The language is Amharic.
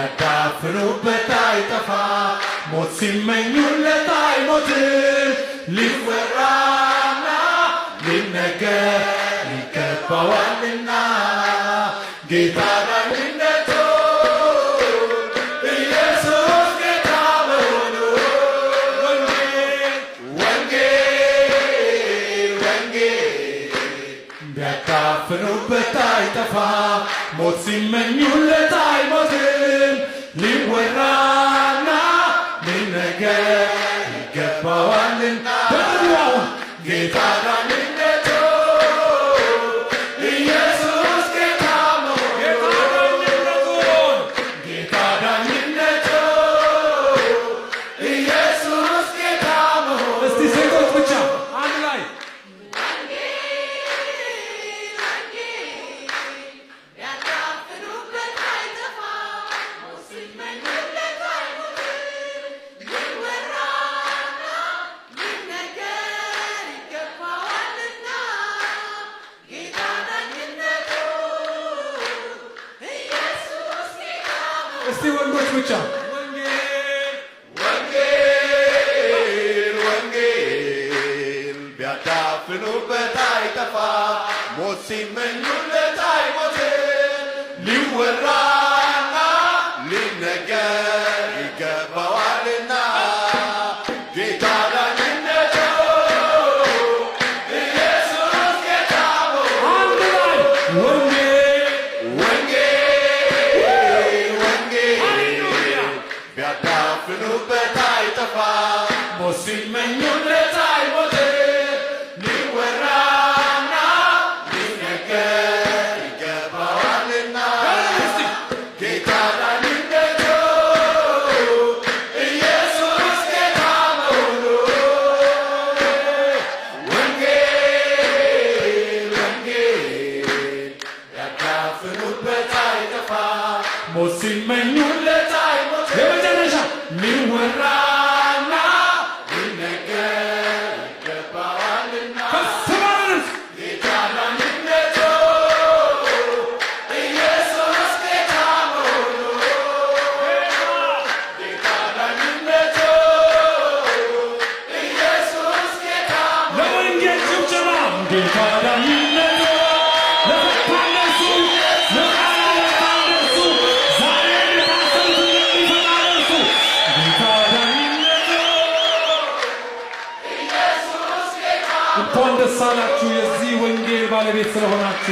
ቢያዳፍኑበት አይጠፋ ሞት ሲመኙለት አይሞትም ሊወራና ሊነገር ይገባዋልና ጌታ ዳኝነቱ ኢየሱስ ጌታ መሆኑ ወንጌል ቢያዳፍኑበት አይጠፋ ሞት ሲመኙለት አይሞትም ሊወራና ሊነገር ይገባዋልና ጌታ ዳኝነቱ ኢየሱስ ጌታ መሆኑ ጌታ ዳኝነቱ ኢየሱስ ጌታ መሆኑ እስቲ ሴቶች ብቻ አንድ ላይ እስቲ ወንዶች ብቻ ወንጌል ቢያዳፍኑበት አይጠፋ ሞት ሲመኙለት አይሞትም ሊወራና ሊነገር ይገባዋልና ጌታ ዳኝነቱ ኢየሱስ ጌታ አንድ ላይ ቢያዳፍኑበት አይጠፋ ሞት ሲመኙለት አይሞትም ሊወራና ሊነገር ይገባዋልና ጌታ ዳኝነቱ ኢየሱስ ጌታ መሆኑ ወንጌል ቢያዳፍኑበት አይጠፋ ሞት ሲመኙለት የመጨረሻ ሊወራና ሊነገር ይገባዋልና ከስማርስ ጌታ ዳኝነቱ ኢየሱስ ጌታ መሆኑ ጌታ ዳኝነቱ ኢየሱስ ጌታ ለወንጌል ጭብጨባ ጌታ ዳኝነቱ ለፈታነሱ እንኳን ደስ አላችሁ የዚህ ወንጌል ባለቤት ስለሆናችሁ።